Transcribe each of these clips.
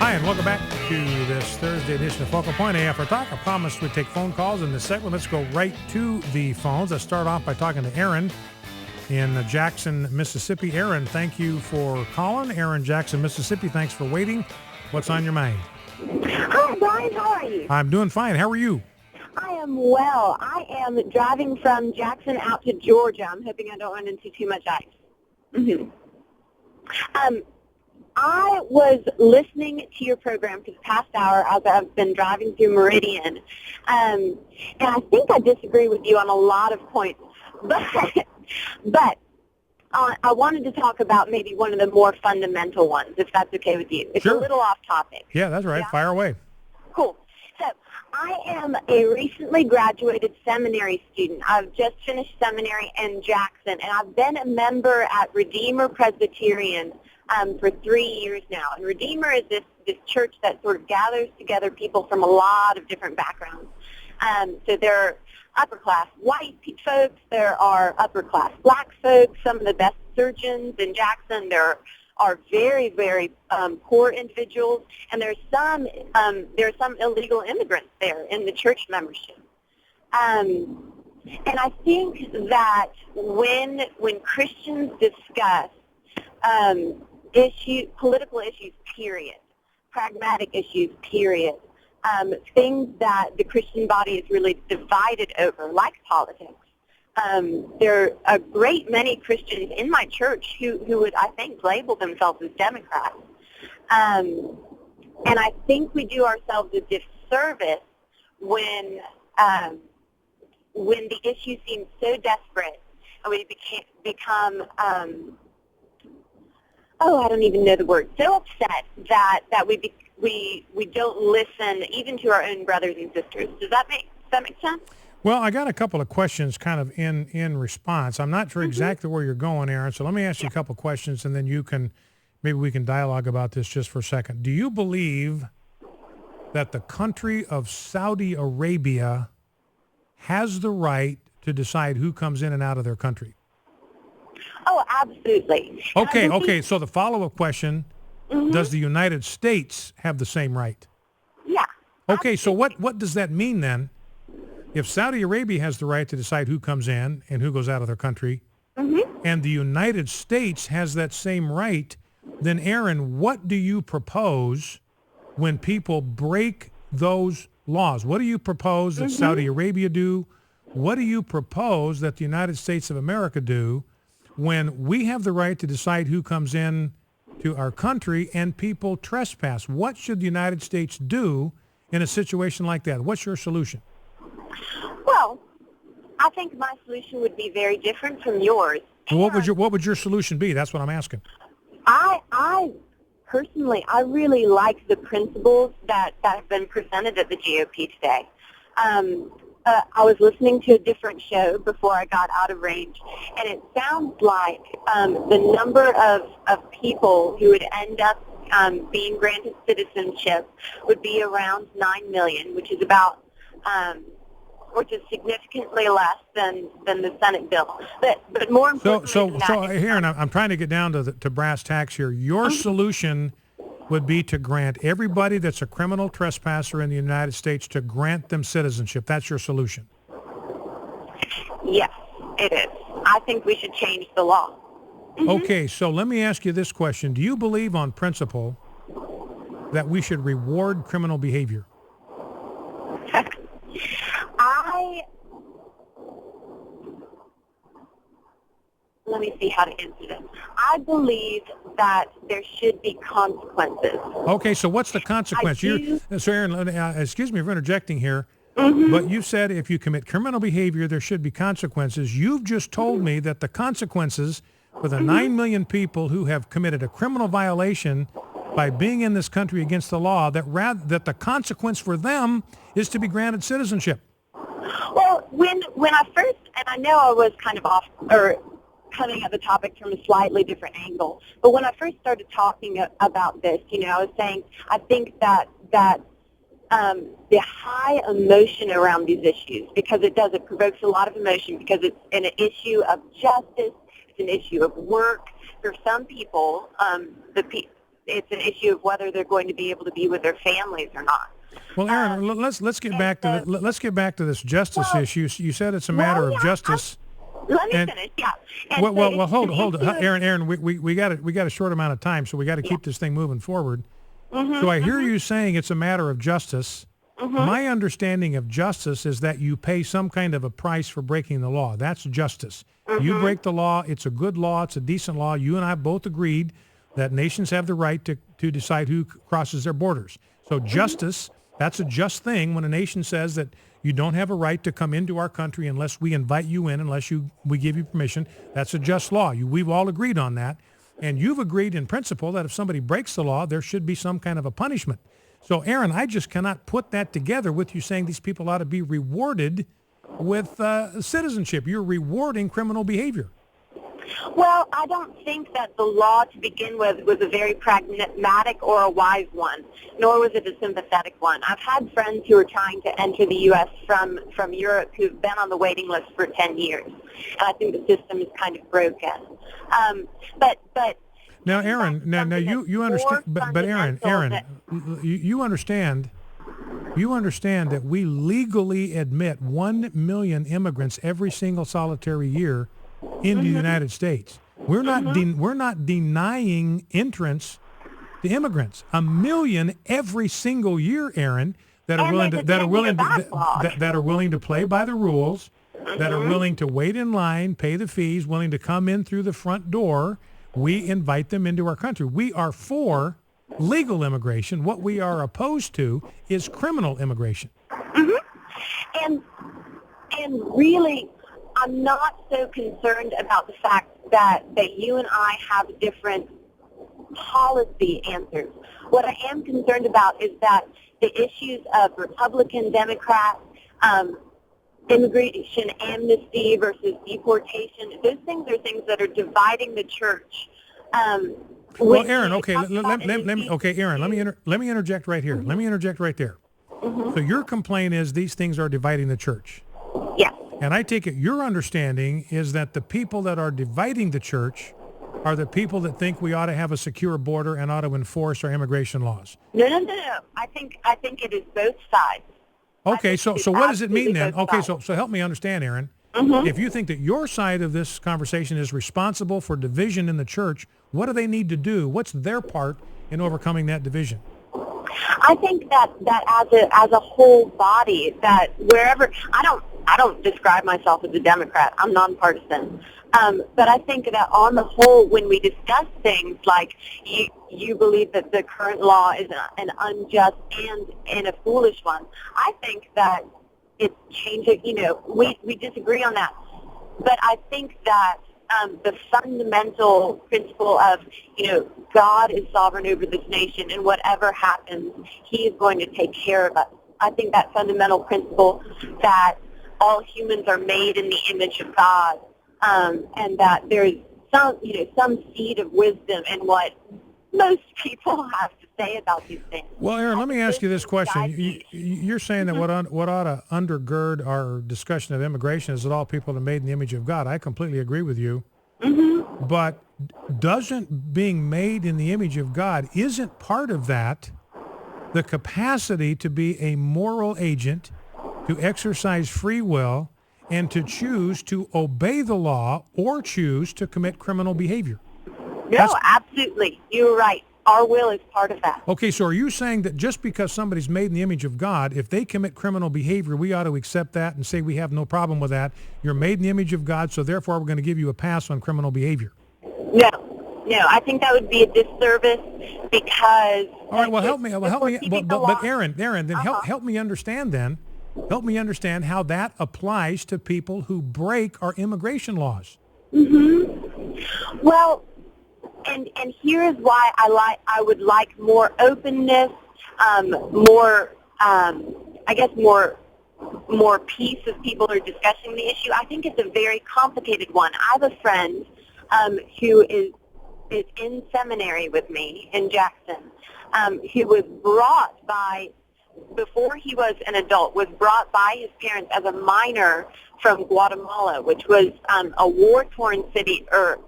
Hi, and welcome back to this Thursday edition of Focal Point AFR Talk. I promised we'd take phone calls in this segment. Let's go right to the phones. Let's start off by talking to Aaron in Jackson, Mississippi. Aaron, thank you for calling. Aaron, Jackson, Mississippi, thanks for waiting. What's on your mind? Hi, Brian. How are you? I'm doing fine. How are you? I am well. I am driving from Jackson out to Georgia. I'm hoping I don't run into too much ice. I was listening to your program for the past hour as I've been driving through Meridian, and I think I disagree with you on a lot of points, but I wanted to talk about maybe one of the more fundamental ones, if that's okay with you. It's Sure. a little off topic. Yeah, that's right. Yeah? Fire away. Cool. So I am a recently graduated seminary student. I've just finished seminary in Jackson, and I've been a member at Redeemer Presbyterian for 3 years now. And Redeemer is this church that sort of gathers together people from a lot of different backgrounds. So there are upper-class white folks, there are upper-class black folks, some of the best surgeons in Jackson. There are very, very poor individuals, and there are some illegal immigrants there in the church membership. And I think that when Christians discuss political issues, period, pragmatic issues, period, things that the Christian body is really divided over, like politics. There are a great many Christians in my church who would, I think, label themselves as Democrats. And I think we do ourselves a disservice when the issue seems so desperate and we become I don't even know the word, so upset that we don't listen even to our own brothers and sisters. Does that make sense? Well, I got a couple of questions kind of in response. I'm not sure exactly where you're going, Aaron, so let me ask you a couple questions, and then maybe we can dialogue about this just for a second. Do you believe that the country of Saudi Arabia has the right to decide who comes in and out of their country? Oh, absolutely. Okay. So the follow-up question, does the United States have the same right? Yeah. Okay, so what does that mean then? If Saudi Arabia has the right to decide who comes in and who goes out of their country, and the United States has that same right, then Aaron, what do you propose when people break those laws? What do you propose that Saudi Arabia do? What do you propose that the United States of America do when we have the right to decide who comes in to our country and people trespass? What should the United States do in a situation like that? What's your solution? Well, I think my solution would be very different from yours. Well, what would your solution be? That's what I'm asking. I personally, I really like the principles that have been presented at the GOP today. I was listening to a different show before I got out of range, and it sounds like the number of people who would end up being granted citizenship would be around 9 million, which is significantly less than the Senate bill. But more importantly, so Aaron, I'm trying to get down to brass tacks here. Your solution would be to grant everybody that's a criminal trespasser in the United States, to grant them citizenship. That's your solution. Yes, it is. I think we should change the law. Okay, so let me ask you this question. Do you believe on principle that we should reward criminal behavior? Let me see how to answer this. I believe that there should be consequences. Okay, so what's the consequence? So Aaron, excuse me for interjecting here, but you said if you commit criminal behavior, there should be consequences. You've just told me that the consequences for the 9 million people who have committed a criminal violation by being in this country against the law, that the consequence for them is to be granted citizenship. Well, when I first, and I know I was kind of off, or coming at the topic from a slightly different angle, but when I first started talking about this, I was saying I think that the high emotion around these issues, because it provokes a lot of emotion, because it's an issue of justice, it's an issue of work. For some people, it's an issue of whether they're going to be able to be with their families or not. Well, Aaron, let's get back to let's get back to this justice issue. You said it's a matter of justice. Let me finish. Yeah. And well, hold on, Aaron. We got a short amount of time, so we got to keep this thing moving forward. So I hear you saying it's a matter of justice. My understanding of justice is that you pay some kind of a price for breaking the law. That's justice. You break the law. It's a good law. It's a decent law. You and I both agreed that nations have the right to decide who crosses their borders. So justice, that's a just thing when a nation says that you don't have a right to come into our country unless we invite you in, we give you permission. That's a just law. We've all agreed on that. And you've agreed in principle that if somebody breaks the law, there should be some kind of a punishment. So, Aaron, I just cannot put that together with you saying these people ought to be rewarded with citizenship. You're rewarding criminal behavior. Well, I don't think that the law to begin with was a very pragmatic or a wise one, nor was it a sympathetic one. I've had friends who are trying to enter the U.S. from Europe who've been on the waiting list for 10 years, and I think the system is kind of broken. But now, Aaron, now you understand, but Aaron, you understand that we legally admit 1 million immigrants every single solitary year into the United States. We're not denying entrance to immigrants. 1 million every single year, Aaron, that are willing to play by the rules, that are willing to wait in line, pay the fees, willing to come in through the front door. We invite them into our country. We are for legal immigration. What we are opposed to is criminal immigration. And really, I'm not so concerned about the fact that you and I have different policy answers. What I am concerned about is that the issues of Republican, Democrat, immigration amnesty versus deportation, those things are things that are dividing the church. Well, Aaron, okay, Aaron, let me interject right here. Let me interject right there. So your complaint is these things are dividing the church. Yes. And I take it your understanding is that the people that are dividing the church are the people that think we ought to have a secure border and ought to enforce our immigration laws. No. I think it is both sides. Okay, so what does it mean then? Okay, so help me understand, Aaron. If you think that your side of this conversation is responsible for division in the church, what do they need to do? What's their part in overcoming that division? I think that as a whole body, that wherever I don't describe myself as a Democrat. I'm nonpartisan. But I think that on the whole, when we discuss things like you believe that the current law is an unjust and a foolish one, I think that it's changing. We disagree on that. But I think that the fundamental principle of, God is sovereign over this nation, and whatever happens, he is going to take care of us. I think that fundamental principle that all humans are made in the image of God, and that there's some seed of wisdom in what most people have to say about these things. Well, Aaron, let me ask you this question. You're saying that what ought to undergird our discussion of immigration is that all people are made in the image of God. I completely agree with you. But doesn't being made in the image of God, isn't part of that the capacity to be a moral agent, to exercise free will, and to choose to obey the law or choose to commit criminal behavior? No, absolutely. You're right. Our will is part of that. Okay, so are you saying that just because somebody's made in the image of God, if they commit criminal behavior, we ought to accept that and say we have no problem with that? You're made in the image of God, so therefore we're going to give you a pass on criminal behavior. No. I think that would be a disservice because... All right, well, help me. But Aaron, then help me understand then. Help me understand how that applies to people who break our immigration laws. Well, and here is why I would like more openness, more peace as people are discussing the issue. I think it's a very complicated one. I have a friend who is in seminary with me in Jackson, who was brought by, before he was an adult, was brought by his parents as a minor from Guatemala, which was a war-torn city, or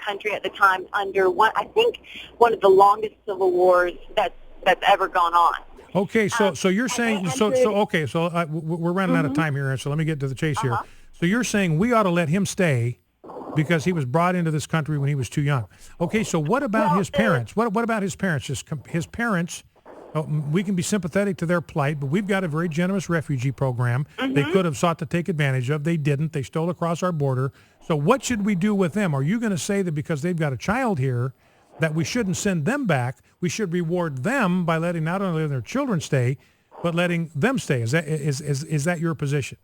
country at the time under one of the longest civil wars that's ever gone on. Okay, so you're saying we're running out of time here, so let me get to the chase here. So you're saying we ought to let him stay because he was brought into this country when he was too young. Okay, so what about his parents? What about his parents? His parents, we can be sympathetic to their plight, but we've got a very generous refugee program they could have sought to take advantage of. They didn't. They stole across our border. So what should we do with them? Are you going to say that because they've got a child here that we shouldn't send them back? We should reward them by letting not only their children stay, but letting them stay. Is that your position?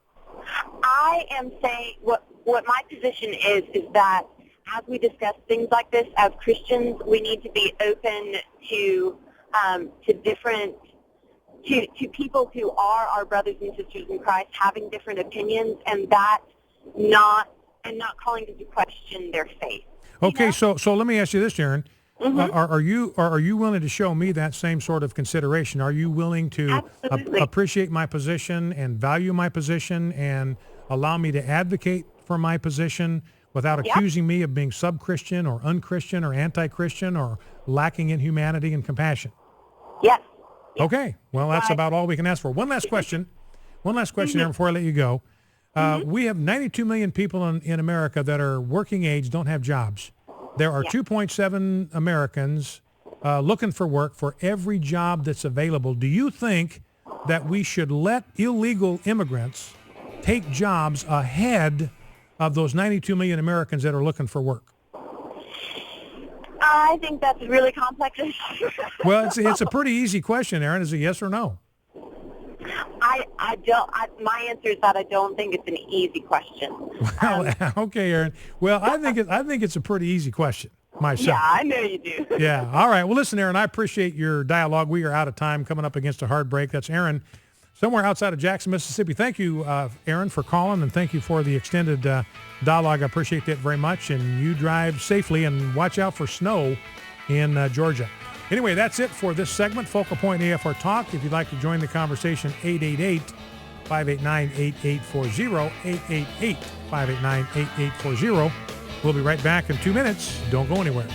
I am saying what my position is that as we discuss things like this as Christians, we need to be open to people who are our brothers and sisters in Christ having different opinions, and not calling into question their faith. Okay, so let me ask you this, Aaron. Are you willing to show me that same sort of consideration? Are you willing to appreciate my position and value my position and allow me to advocate for my position without accusing me of being sub-Christian or unchristian or anti-Christian or lacking in humanity and compassion? Yes. Okay. Well, that's about all we can ask for. One last question, Aaron, before I let you go. We have 92 million people in America that are working age, don't have jobs. There are 2.7 Americans looking for work for every job that's available. Do you think that we should let illegal immigrants take jobs ahead of those 92 million Americans that are looking for work? I think that's a really complex issue. Well, it's a pretty easy question, Aaron. Is it yes or no? My answer is that I don't think it's an easy question. Well, okay, Aaron. Well, I think it's a pretty easy question myself. Yeah, I know you do. Yeah. All right. Well, listen, Aaron, I appreciate your dialogue. We are out of time, coming up against a hard break. That's Aaron, somewhere outside of Jackson, Mississippi. Thank you, Aaron, for calling, and thank you for the extended dialogue. I appreciate that very much. And you drive safely and watch out for snow in Georgia. Anyway, that's it for this segment, Focal Point AFR Talk. If you'd like to join the conversation, 888-589-8840, 888-589-8840. We'll be right back in 2 minutes. Don't go anywhere.